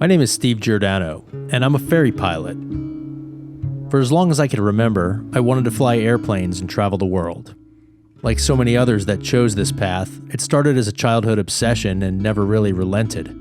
My name is Steve Giordano, and I'm a ferry pilot. For as long as I could remember, I wanted to fly airplanes and travel the world. Like so many others that chose this path, it started as a childhood obsession and never really relented.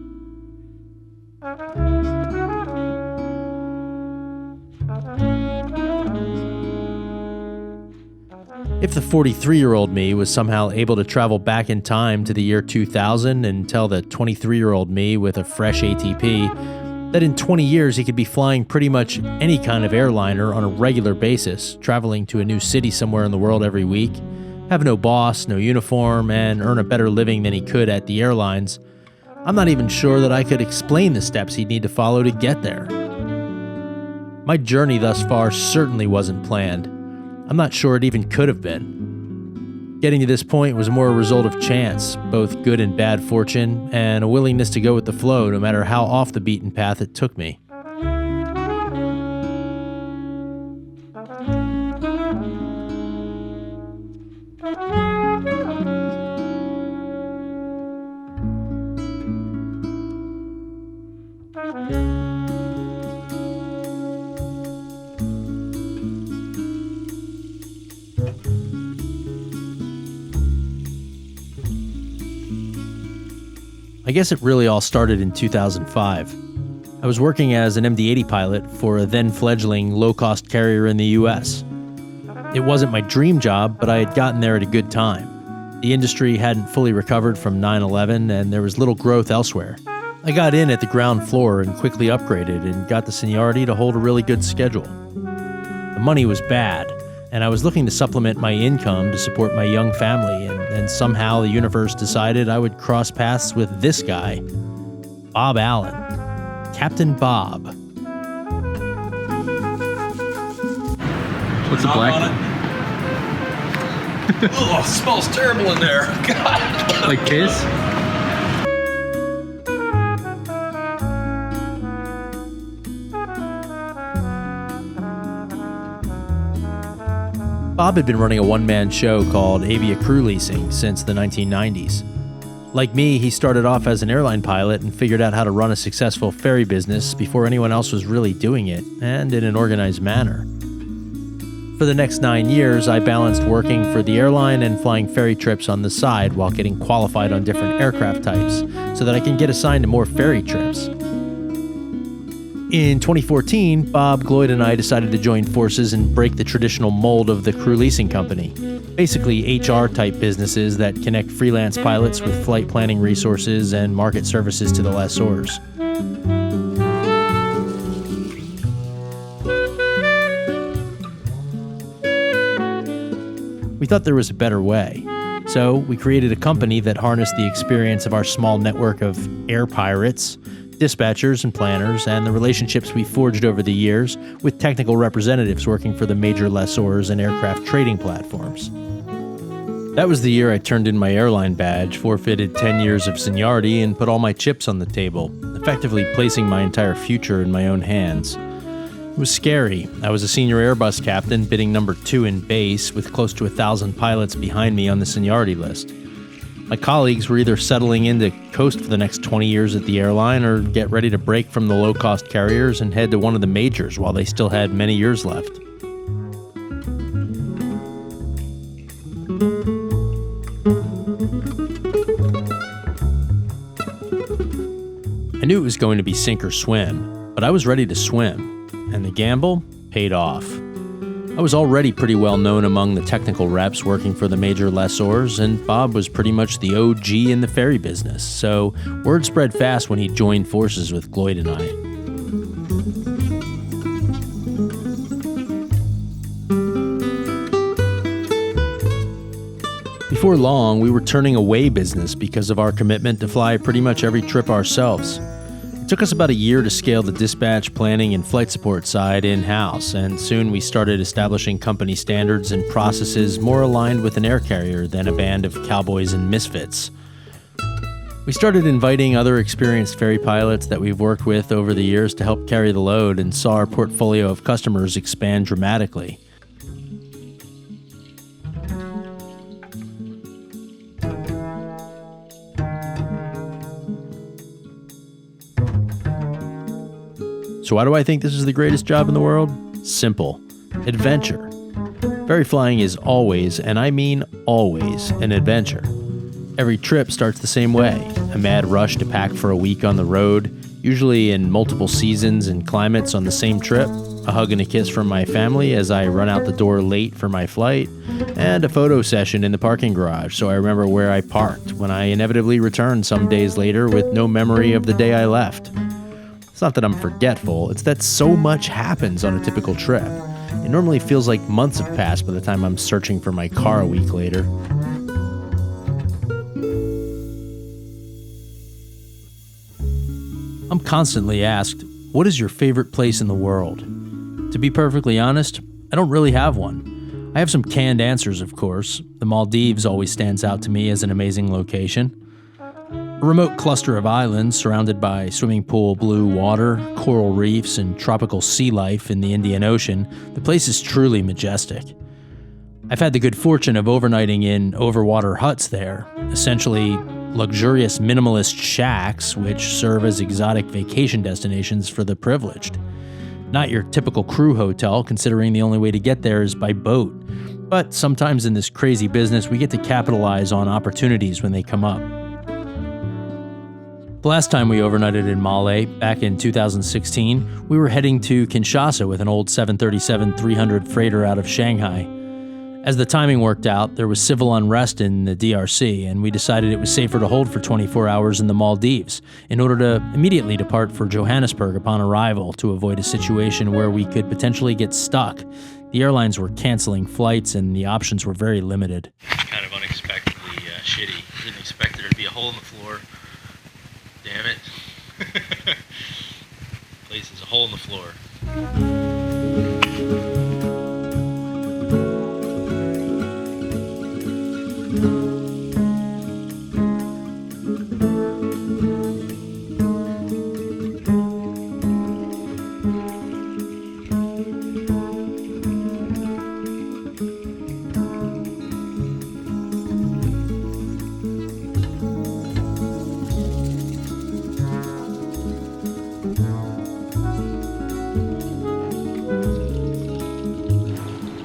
If the 43-year-old me was somehow able to travel back in time to the year 2000 and tell the 23-year-old me with a fresh ATP that in 20 years he could be flying pretty much any kind of airliner on a regular basis, traveling to a new city somewhere in the world every week, have no boss, no uniform, and earn a better living than he could at the airlines, I'm not even sure that I could explain the steps he'd need to follow to get there. My journey thus far certainly wasn't planned. I'm not sure it even could have been. Getting to this point was more a result of chance, both good and bad fortune, and a willingness to go with the flow no matter how off the beaten path it took me. I guess it really all started in 2005. I was working as an MD-80 pilot for a then-fledgling low-cost carrier in the US. It wasn't my dream job, but I had gotten there at a good time. The industry hadn't fully recovered from 9/11, and there was little growth elsewhere. I got in at the ground floor and quickly upgraded and got the seniority to hold a really good schedule. The money was bad, and I was looking to supplement my income to support my young family, and somehow the universe decided I would cross paths with this guy, Bob Allen, Captain Bob. What's the black? Oh, it smells terrible in there. God. Like piss? Bob had been running a one-man show called Avia Crew Leasing since the 1990s. Like me, he started off as an airline pilot and figured out how to run a successful ferry business before anyone else was really doing it, and in an organized manner. For the next 9 years, I balanced working for the airline and flying ferry trips on the side while getting qualified on different aircraft types so that I can get assigned to more ferry trips. In 2014, Bob, Gloyd, and I decided to join forces and break the traditional mold of the crew leasing company. Basically, HR-type businesses that connect freelance pilots with flight planning resources and market services to the lessors. We thought there was a better way. So we created a company that harnessed the experience of our small network of air pirates, dispatchers and planners, and the relationships we forged over the years with technical representatives working for the major lessors and aircraft trading platforms. That was the year I turned in my airline badge, forfeited 10 years of seniority, and put all my chips on the table, effectively placing my entire future in my own hands. It was scary. I was a senior Airbus captain, bidding number 2 in base, with close to 1,000 pilots behind me on the seniority list. My colleagues were either settling in to coast for the next 20 years at the airline or get ready to break from the low-cost carriers and head to one of the majors while they still had many years left. I knew it was going to be sink or swim, but I was ready to swim, and the gamble paid off. I was already pretty well known among the technical reps working for the major lessors, and Bob was pretty much the OG in the ferry business, so word spread fast when he joined forces with Gloyd and I. Before long, we were turning away business because of our commitment to fly pretty much every trip ourselves. It took us about a year to scale the dispatch, planning, and flight support side in-house, and soon we started establishing company standards and processes more aligned with an air carrier than a band of cowboys and misfits. We started inviting other experienced ferry pilots that we've worked with over the years to help carry the load and saw our portfolio of customers expand dramatically. So why do I think this is the greatest job in the world? Simple. Adventure. Ferry flying is always, and I mean always, an adventure. Every trip starts the same way. A mad rush to pack for a week on the road, usually in multiple seasons and climates on the same trip, a hug and a kiss from my family as I run out the door late for my flight, and a photo session in the parking garage so I remember where I parked when I inevitably return some days later with no memory of the day I left. It's not that I'm forgetful, it's that so much happens on a typical trip. It normally feels like months have passed by the time I'm searching for my car a week later. I'm constantly asked, what is your favorite place in the world? To be perfectly honest, I don't really have one. I have some canned answers, of course. The Maldives always stands out to me as an amazing location. A remote cluster of islands surrounded by swimming pool blue water, coral reefs, and tropical sea life in the Indian Ocean, the place is truly majestic. I've had the good fortune of overnighting in overwater huts there, essentially luxurious minimalist shacks which serve as exotic vacation destinations for the privileged. Not your typical crew hotel, considering the only way to get there is by boat. But sometimes in this crazy business, we get to capitalize on opportunities when they come up. The last time we overnighted in Male, back in 2016, we were heading to Kinshasa with an old 737-300 freighter out of Shanghai. As the timing worked out, there was civil unrest in the DRC, and we decided it was safer to hold for 24 hours in the Maldives in order to immediately depart for Johannesburg upon arrival to avoid a situation where we could potentially get stuck. The airlines were canceling flights, and the options were very limited. Kind of unexpectedly shitty. Didn't expect there to be a hole in the floor. Damn it. Place is a hole in the floor.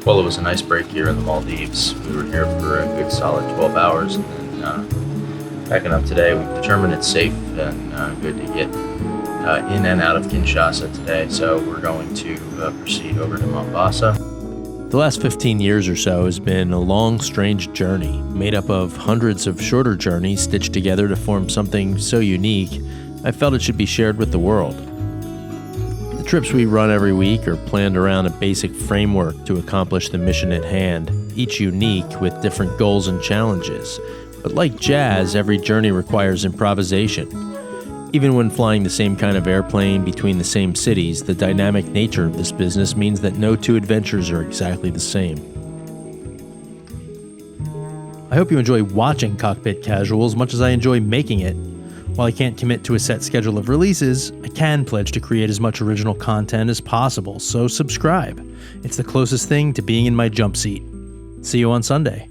Well, it was a nice break here in the Maldives. We were here for a good solid 12 hours, and then packing up today. We've determined it's safe and good to get in and out of Kinshasa today, so we're going to proceed over to Mombasa. The last 15 years or so has been a long, strange journey, made up of hundreds of shorter journeys stitched together to form something so unique, I felt it should be shared with the world. The trips we run every week are planned around a basic framework to accomplish the mission at hand, each unique with different goals and challenges. But like jazz, every journey requires improvisation. Even when flying the same kind of airplane between the same cities, the dynamic nature of this business means that no two adventures are exactly the same. I hope you enjoy watching Cockpit Casual as much as I enjoy making it. While I can't commit to a set schedule of releases, I can pledge to create as much original content as possible, so subscribe. It's the closest thing to being in my jump seat. See you on Sunday.